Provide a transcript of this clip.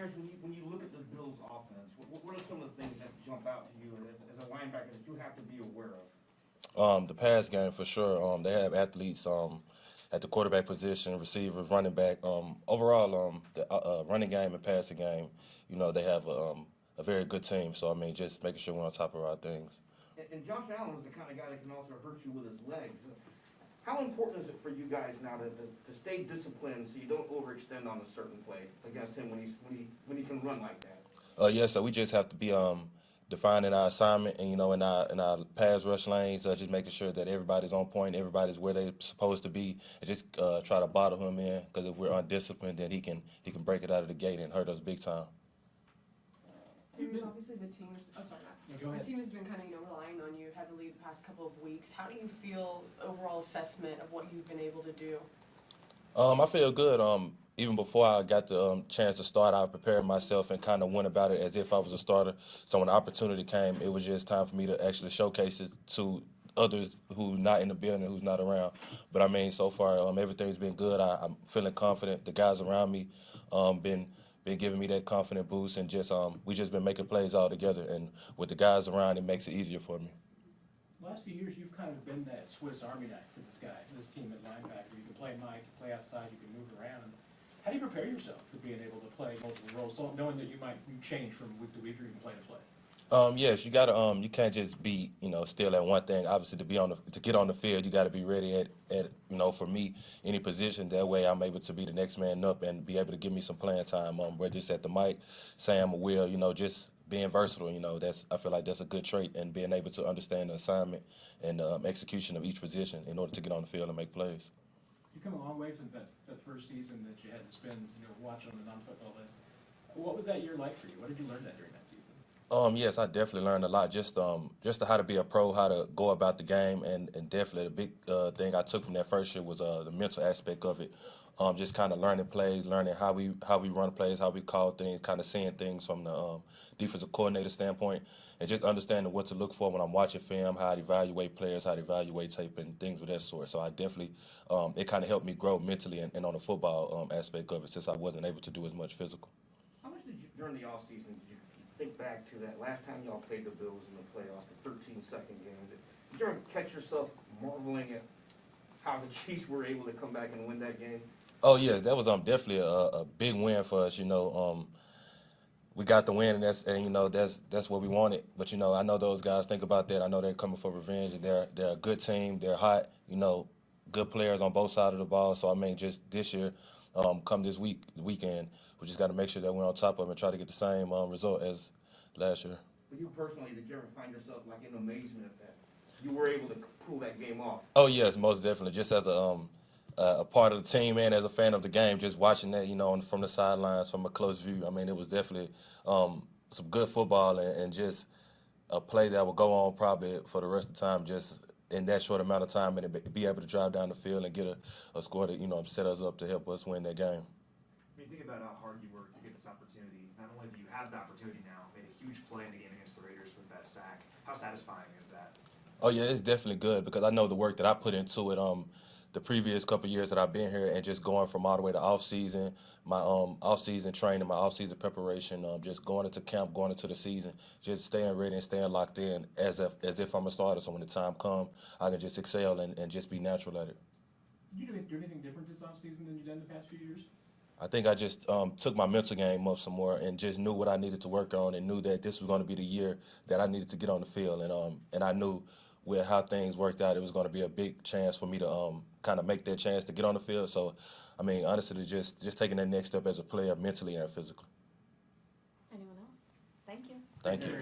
Darius, when you look at the Bills' offense, what are some of the things that jump out to you as a linebacker that you have to be aware of? The pass game for sure. They have athletes at the quarterback position, receivers, running back. Overall, the running game and passing game, they have a very good team. So I mean, just making sure we're on top of our things. And Josh Allen is the kind of guy that can also hurt you with his legs. How important is it for you guys now to stay disciplined so you don't overextend on a certain play against him when he can run like that? Yeah, so we just have to be defining our assignment and in our pass rush lanes, just making sure that everybody's on point, everybody's where they're supposed to be, and just try to bottle him in. Because if we're undisciplined, then he can break it out of the gate and hurt us big time. Obviously the team is, the team has been kind of relying on you heavily the past couple of weeks. How do you feel overall assessment of what you've been able to do? I feel good. Even before I got the chance to start, I prepared myself and kind of went about it as if I was a starter. So when the opportunity came, it was just time for me to actually showcase it to others who's not in the building, who's not around. But I mean, so far everything's been good. I'm feeling confident. The guys around me been giving me that confident boost, and we just been making plays all together. And with the guys around, it makes it easier for me. Last few years, you've kind of been that Swiss Army knife for this team at linebacker. You can play Mike, you can play outside, you can move around. How do you prepare yourself for being able to play multiple roles, knowing that you might change from week to week or even play to play? Yes, you gotta. You can't just be, still at one thing. Obviously, to get on the field, you got to be ready at for me, any position. That way, I'm able to be the next man up and be able to give me some playing time. Whether it's at the mic, Sam or Will, just being versatile. I feel like that's a good trait, and being able to understand the assignment and execution of each position in order to get on the field and make plays. You've come a long way since that first season that you had to spend, watching on the non-football list. What was that year like for you? What did you learn during that season? Yes, I definitely learned a lot. Just how to be a pro, how to go about the game, and definitely the big thing I took from that first year was the mental aspect of it. Just kind of learning plays, learning how we run plays, how we call things, kind of seeing things from the defensive coordinator standpoint, and just understanding what to look for when I'm watching film, how to evaluate players, how to evaluate tape, and things of that sort. So I definitely, it kind of helped me grow mentally and on the football aspect of it, since I wasn't able to do as much physical. How much did you, during the offseason, did you think back to that last time y'all played the Bills in the playoffs, the 13-second game? Did you ever catch yourself marveling at how the Chiefs were able to come back and win that game? Oh yes, that was definitely a big win for us. We got the win, and that's what we wanted. But I know those guys think about that. I know they're coming for revenge. They're a good team. They're hot. Good players on both sides of the ball. So I mean, just this year, come this weekend, we just got to make sure that we're on top of it and try to get the same result as last year. For you personally, did you ever find yourself like in amazement that you were able to pull that game off? Oh yes, most definitely. Just as a part of the team and as a fan of the game, just watching that, from the sidelines, from a close view. I mean, it was definitely some good football and just a play that will go on probably for the rest of the time, just in that short amount of time, and be able to drive down the field and get a score that, set us up to help us win that game. I mean, think about how hard you worked to get this opportunity. Not only do you have the opportunity now, made a huge play in the game against the Raiders with that sack. How satisfying is that? Oh yeah, it's definitely good because I know the work that I put into it. The previous couple of years that I've been here, and just going from all the way to off season, my off season training, my off season preparation, just going into camp, going into the season, just staying ready and staying locked in as if I'm a starter. So when the time comes, I can just excel and just be natural at it. Did you do anything different this off season than you've done the past few years? I think I just took my mental game up some more and just knew what I needed to work on, and knew that this was going to be the year that I needed to get on the field, and I knew with how things worked out, it was going to be a big chance for me to kind of make that chance to get on the field. So, I mean, honestly, just taking that next step as a player, mentally and physically. Anyone else? Thank you. Thank you.